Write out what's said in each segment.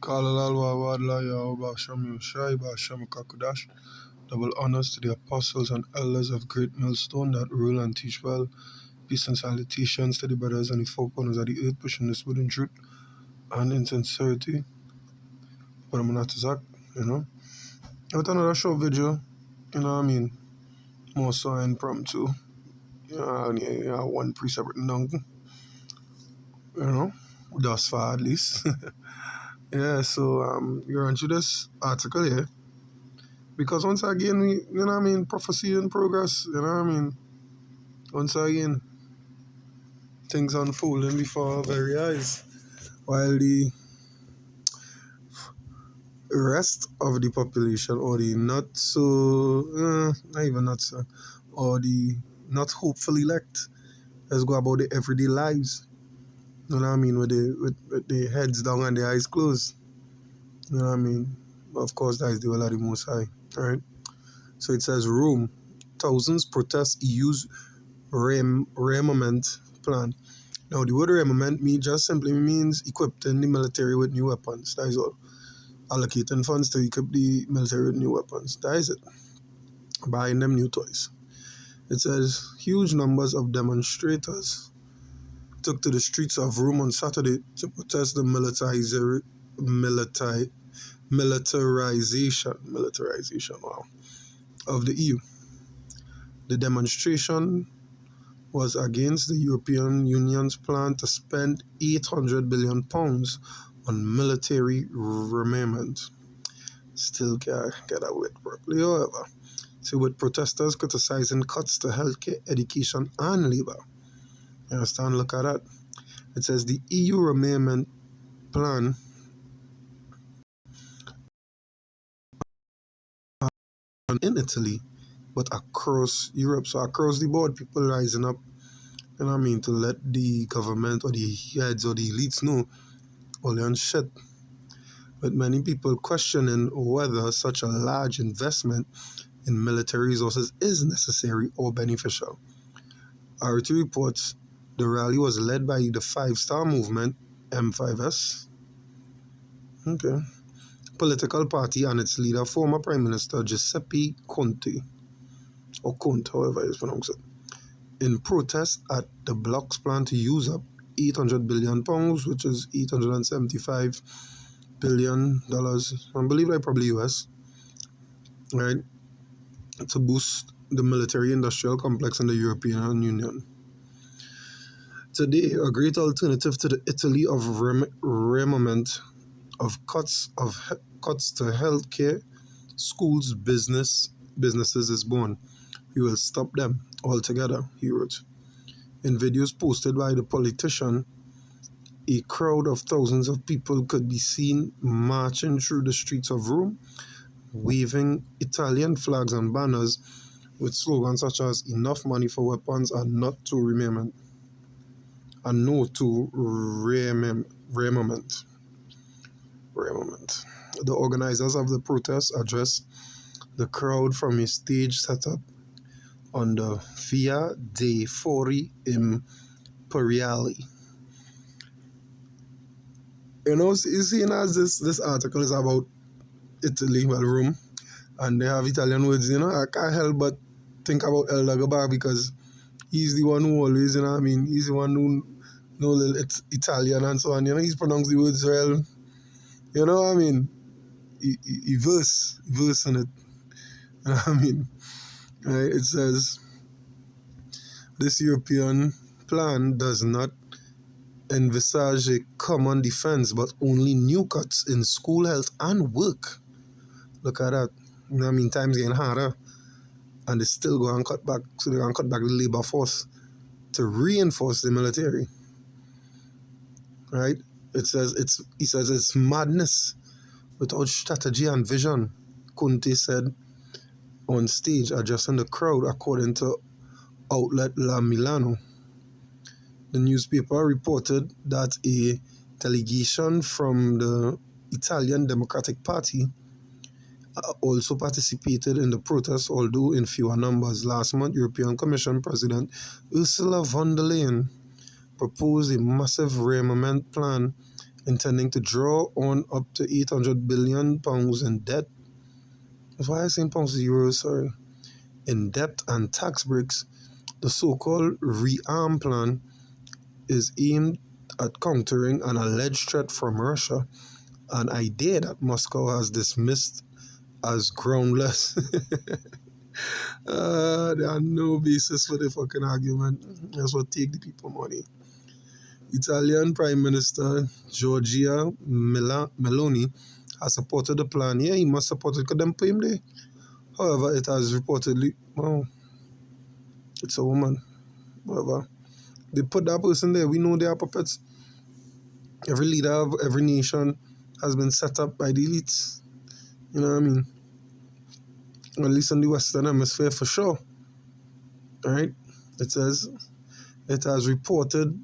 Kalalal Wadla Yaoba Shamim Shai Basham Kakudash. Double honors to the apostles and elders of Great Millstone that rule and teach well. Peace and salutations to the brothers and the four corners of the earth pushing this wooden truth and in sincerity. But I'm not Zach, With another short video, more so impromptu. One precept written down, thus far at least. So you're onto this article here. Because once again, prophecy in progress, Once again, things unfolding before our very eyes. While the rest of the population, or the not so, or the not hopeful elect, let's go about their everyday lives. With the heads down and the eyes closed. Of course, that is the will of the Most High, right? So it says, Rome, thousands protest EU's rearmament plan. Now, the word rearmament just simply means equipping the military with new weapons. That is all. Allocating funds to equip the military with new weapons. That is it. Buying them new toys. It says, huge numbers of demonstrators took to the streets of Rome on Saturday to protest the militarization of the EU. The demonstration was against the European Union's plan to spend £800 billion on military rearmament. Still can't get that word properly, however. So with protesters criticizing cuts to healthcare, education and labour. You understand? Look at that. It says the EU rearmament plan in Italy, but across Europe. So across the board, people rising up, to let the government or the heads or the elites know all their shit. With many people questioning whether such a large investment in military resources is necessary or beneficial. RT reports the rally was led by the five-star movement, M5S, political party, and its leader, former Prime Minister Giuseppe Conte, or Conte, however it's pronounced it, in protest at the bloc's plan to use up £800 billion, which is $875 billion, I believe probably US, right, to boost the military-industrial complex in the European Union. Today, a great alternative to the Italy of rearmament, of cuts to healthcare, schools, businesses is born. We will stop them altogether, he wrote. In videos posted by the politician, a crowd of thousands of people could be seen marching through the streets of Rome, waving Italian flags and banners with slogans such as "Enough money for weapons" and "Not to rearmament," and "No to rearmament." The organizers of the protest addressed the crowd from a stage set up on the Via dei Fori Imperiali. Seeing as this article is about Italy, Rome, and they have Italian words, I can't help but think about El Dagobah, because he's the one who always, he's the one who knows Italian and so on, he's pronounced the words well, he verse in it, right? It says, this European plan does not envisage a common defense, but only new cuts in school, health, and work. Look at that. Times getting harder, and they still go and cut back. So they're going to cut back the labor force to reinforce the military. Right? He says it's madness without strategy and vision, Conte said on stage, addressing the crowd, according to outlet La Milano. The newspaper reported that a delegation from the Italian Democratic Party also participated in the protest, although in fewer numbers. Last month, European Commission President Ursula von der Leyen proposed a massive rearmament plan intending to draw on up to £800 billion in debt. That's why I say pounds to euros, sorry. In debt and tax breaks, the so-called rearm plan is aimed at countering an alleged threat from Russia, an idea that Moscow has dismissed as groundless. There are no basis for the fucking argument. That's what take the people money. Italian Prime Minister Giorgia Meloni has supported the plan. Yeah, he must support it because them pay him there. However, it has reportedly, well, it's a woman. Whatever. They put that person there. We know they are puppets. Every leader of every nation has been set up by the elites. You know what I mean? Or at least in the Western Hemisphere for sure. Alright? It says it has reportedly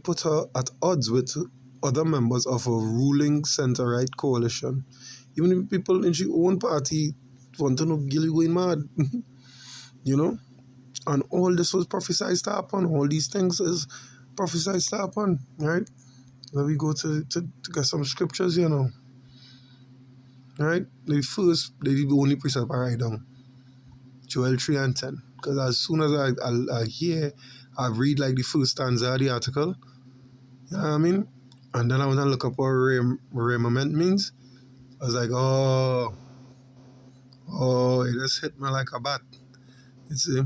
put her at odds with other members of a ruling centre-right coalition. Even if people in her own party want to know Gilly going mad. You know? And all this was prophesied to happen. All these things is prophesied to happen. Right? Let me go to get some scriptures, you know. Right? The only precept I write down. Joel 3 and 10. Because as soon as I read like the first stanza of the article, you know what I mean? And then I went and look up what remament means. I was like, oh, it just hit me like a bat. You see?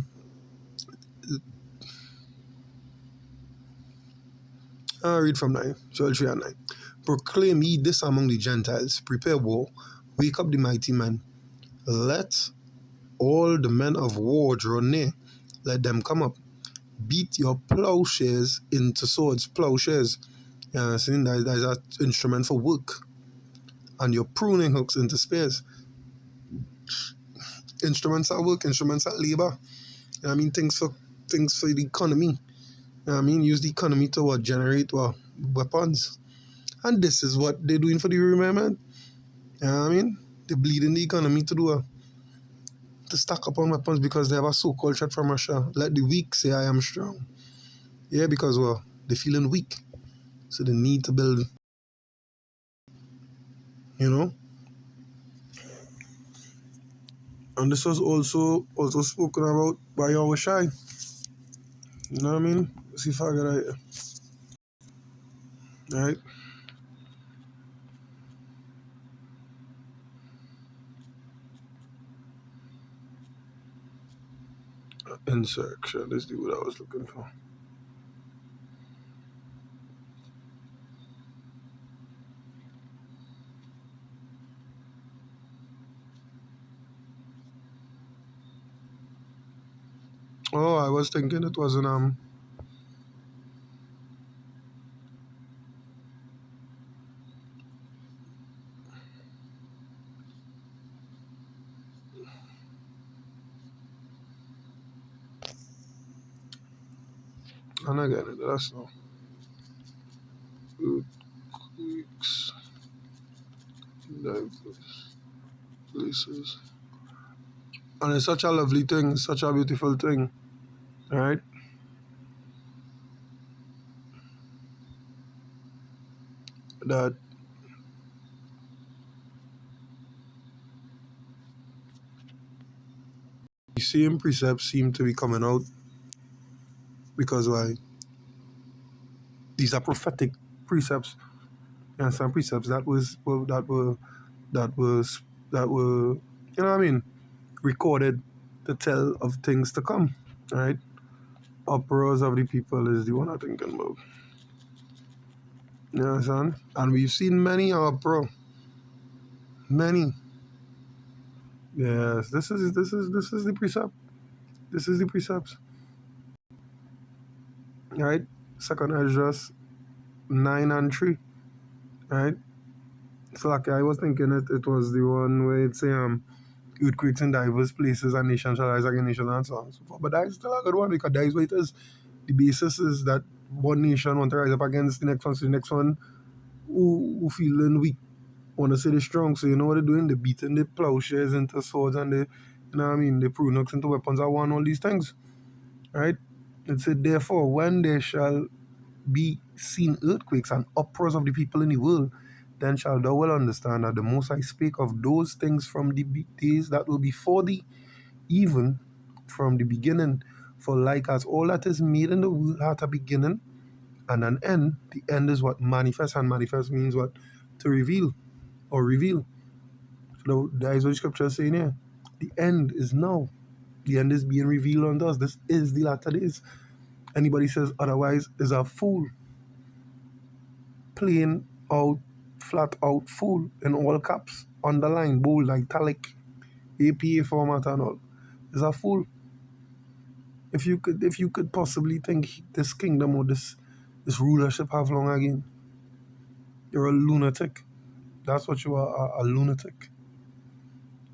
I'll read from 9, Joel 3 and 9. Proclaim ye this among the Gentiles, prepare war, wake up the mighty men. Let all the men of war draw near, let them come up. Beat your plowshares into swords. Plowshares, you know, that is an instrument for work. And your pruning hooks into spears. Instruments at work, instruments at labor. You know I mean? Things for the economy. You know I mean? Use the economy to generate weapons. And this is what they're doing for the remembrance. You know what I mean? They're bleeding the economy to stack up on weapons because they have a so-called threat from Russia. Let the weak say I am strong. Yeah, because they're feeling weak. So they need to build, you know. And this was also spoken about by our shy. You know what I mean? Let's see if I get it. Right? Insurrection. Let's do what I was looking for. Oh, I was thinking it was an and again, that's no earthquakes, diverse places. And it's such a lovely thing, such a beautiful thing, right? That the same precepts seem to be coming out because why? These are prophetic precepts, and some precepts that were you know what I mean, recorded to tell of things to come, right? Uproars of the people is the one I'm thinking about. You understand? And we've seen many uproar. Many. Yes, this is the precept. This is the precepts. Right? Second Esdras 9 and 3. Right? So like I was thinking it was the one where it's earthquakes in diverse places and nations shall rise against nations and so on and so forth. But that is still a good one because that is what it is. The basis is that one nation want to rise up against the next one, so the next one who feeling weak want to say they're strong. So you know what they're doing? They're beating the plowshares into swords and you know what I mean, the prune hooks into weapons. I want all these things. Right? It said, therefore, when they shall be seen earthquakes and uproars of the people in the world, then shalt thou well understand that the Most High spake of those things from the days that were before thee, even from the beginning. For like as all that is made in the world hath a beginning and an end, the end is what? Manifest, and manifest means what? To reveal or reveal. So that is what the scripture is saying here. The end is now. The end is being revealed unto us. This is the latter days. Anybody says otherwise is a fool. Plain out, flat out fool in all caps, underline, bold, italic, APA format and all. Is a fool. If you could possibly think this kingdom or this rulership have long again, you're a lunatic. That's what you are, a lunatic.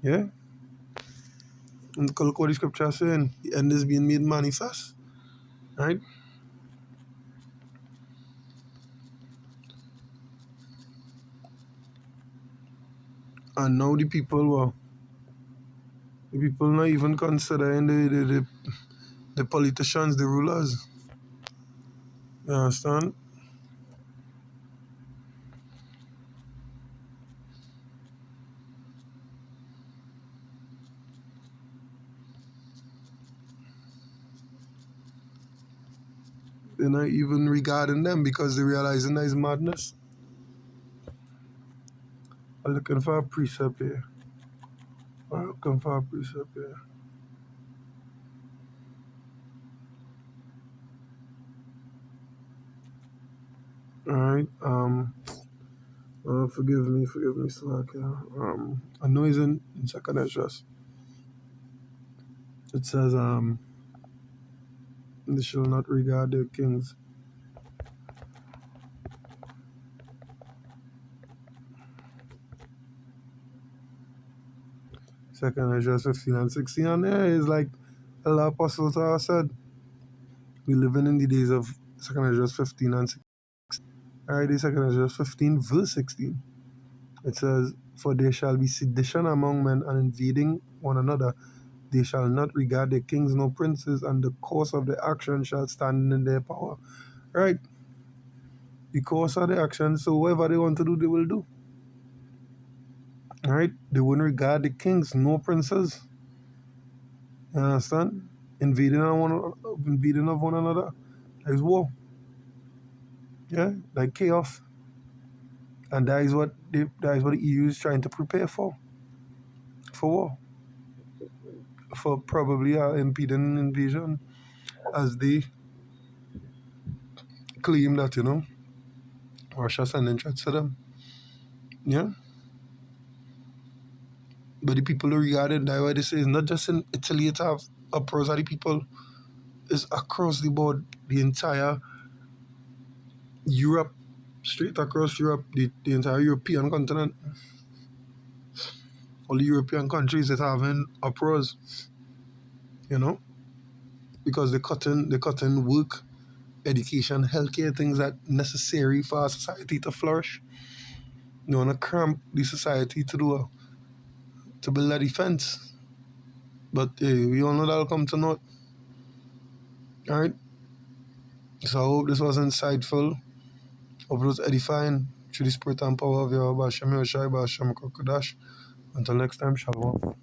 Yeah? And look what the scripture is saying. The end is being made manifest. Right? And now the people not even considering the politicians, the rulers. You understand? They're not even regarding them because they're realizing that it's madness. I'm looking for a precept here. Alright, forgive me, Slovakia. I know it's in second address. It says, they shall not regard their kings. Second address 15 and 16, and there is like the Apostle said, we living in the days of second address 15 and 16. Alright, the second address 15, verse 16. It says, for there shall be sedition among men and invading one another. They shall not regard their kings nor princes, and the course of their action shall stand in their power. Right? The course of the action, so whatever they want to do, they will do. Right? They wouldn't regard the kings nor princes. You understand? Invading of one another. There's war. Yeah? Like chaos. And that is what the EU is trying to prepare for. For war. For probably impeding invasion, as they claim that, Russia sending threats to them. Yeah? But the people who regard it that way, they say it's not just in Italy to have uproars of the people. It's across the board, the entire Europe, straight across Europe, the entire European continent. All the European countries that are having uproars, because they're cutting work, education, healthcare, things that necessary for our society to flourish. They want to cramp the society to build a defense. But we all know that'll come to naught. Alright? So I hope this was insightful. Hope it was edifying through the spirit and power of your Bashem Yoshai, Bashem Kokodash. Until next time, Shalom.